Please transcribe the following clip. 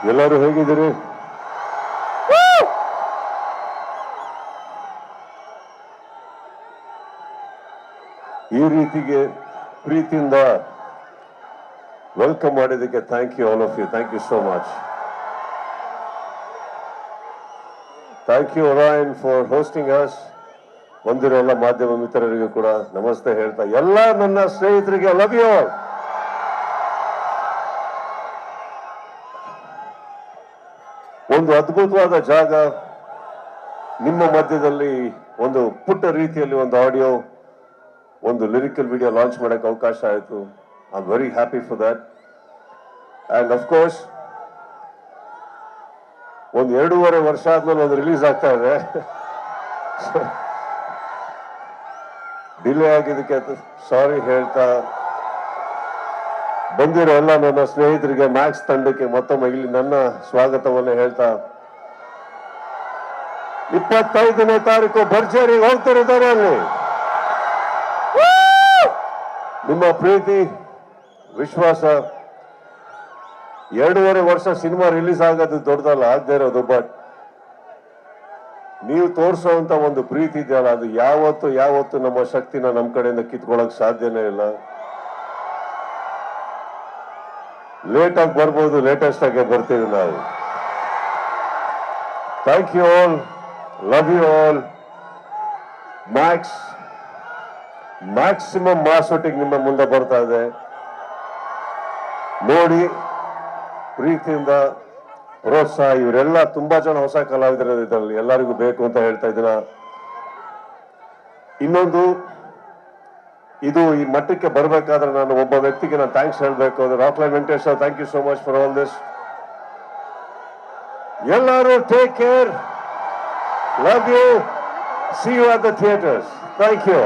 ಎಲ್ಲರೂ ಹೇಗಿದ್ದೀರಿ? ಈ ರೀತಿಗೆ ಪ್ರೀತಿಯಿಂದ ವೆಲ್ಕಮ್ ಮಾಡಿದ್ದಕ್ಕೆ thank you all of you. Thank you so much. Thank you Orion for hosting us. ಬಂದಿರೋ ಎಲ್ಲ ಮಾಧ್ಯಮ ಮಿತ್ರರಿಗೂ ಕೂಡ ನಮಸ್ತೆ ಹೇಳ್ತಾ, ಎಲ್ಲ ನನ್ನ ಸ್ನೇಹಿತರಿಗೆ ಲವ್ ಯು ಆಲ್. ಒಂದು ಅದ್ಭುತವಾದ ಜಾಗ ನಿಮ್ಮ ಮಧ್ಯದಲ್ಲಿ, ಒಂದು ಪುಟ್ಟ ರೀತಿಯಲ್ಲಿ ಒಂದು ಆಡಿಯೋ, ಒಂದು ಲಿರಿಕಲ್ ವಿಡಿಯೋ ಲಾಂಚ್ ಮಾಡಕ್ಕೆ ಅವಕಾಶ ಆಯಿತು. I am very happy for that. And of course ಒಂದು 2.5 ವರ್ಷ ಆದ್ಮೇಲೆ ಒಂದು ರಿಲೀಸ್ ಆಗ್ತಾ ಇದೆ. ಡಿಲೇ ಆಗಿದ್ದಕ್ಕೆ ಸಾರಿ ಹೇಳ್ತಾ, ಬಂದಿರೋ ಎಲ್ಲ ನನ್ನ ಸ್ನೇಹಿತರಿಗೆ, ಮ್ಯಾಕ್ಸ್ ತಂಡಕ್ಕೆ ಮತ್ತೊಮ್ಮೆ ಇಲ್ಲಿ ನನ್ನ ಸ್ವಾಗತವನ್ನು ಹೇಳ್ತಾ, 25ನೇ ತಾರೀಕು ಭರ್ಜರಿಗೆ ಹೋಗ್ತಿರಿದ್ದಾರೆ ಅಲ್ಲಿ. ನಿಮ್ಮ ಪ್ರೀತಿ, ವಿಶ್ವಾಸ, 2.5 ವರ್ಷ ಸಿನಿಮಾ ರಿಲೀಸ್ ಆಗೋದು ದೊಡ್ಡದಲ್ಲ, ಆಗದೆ ಇರೋದು. ಬಟ್ ನೀವು ತೋರಿಸೋಂತ ಒಂದು ಪ್ರೀತಿ ಇದೆಯಲ್ಲ, ಅದು ಯಾವತ್ತು ನಮ್ಮ ಶಕ್ತಿನ ನಮ್ಮ ಕಡೆಯಿಂದ ಕಿತ್ಕೊಳ್ಳಕ್ ಸಾಧ್ಯನೇ ಇಲ್ಲ. ಲೇಟ್ ಆಗಿ ಬರ್ಬೋದು, ಲೇಟೆಸ್ಟ್ ಆಗಿ ಬರ್ತೀವಿ ನಾವು. Thank you all, love you all. Maximum mass ಒಟ್ಟಿಗೆ ನಿಮ್ಮ ಮುಂದೆ ಬರ್ತಾ ಇದೆ. ನೋಡಿ, ಪ್ರೀತಿಯಿಂದ ಪ್ರೋತ್ಸಾಹ. ಇವರೆಲ್ಲ ತುಂಬಾ ಜನ ಹೊಸ ಕಲಾವಿದರು ಇದರಲ್ಲಿ, ಎಲ್ಲರಿಗೂ ಬೇಕು ಅಂತ ಹೇಳ್ತಾ ಇದ್ದೀನ. ಇನ್ನೊಂದು, ಇದು ಈ ಮಟ್ಟಕ್ಕೆ ಬರಬೇಕಾದ್ರೆ ನಾನು ಒಬ್ಬ ವ್ಯಕ್ತಿಗೆ ನಾನು ಥ್ಯಾಂಕ್ಸ್ ಹೇಳಬೇಕು. ಅದು Rockline Venkatesh. Thank you so much for all this. ಎಲ್ಲರೂ take care, love you, see you at the theatres. Thank you.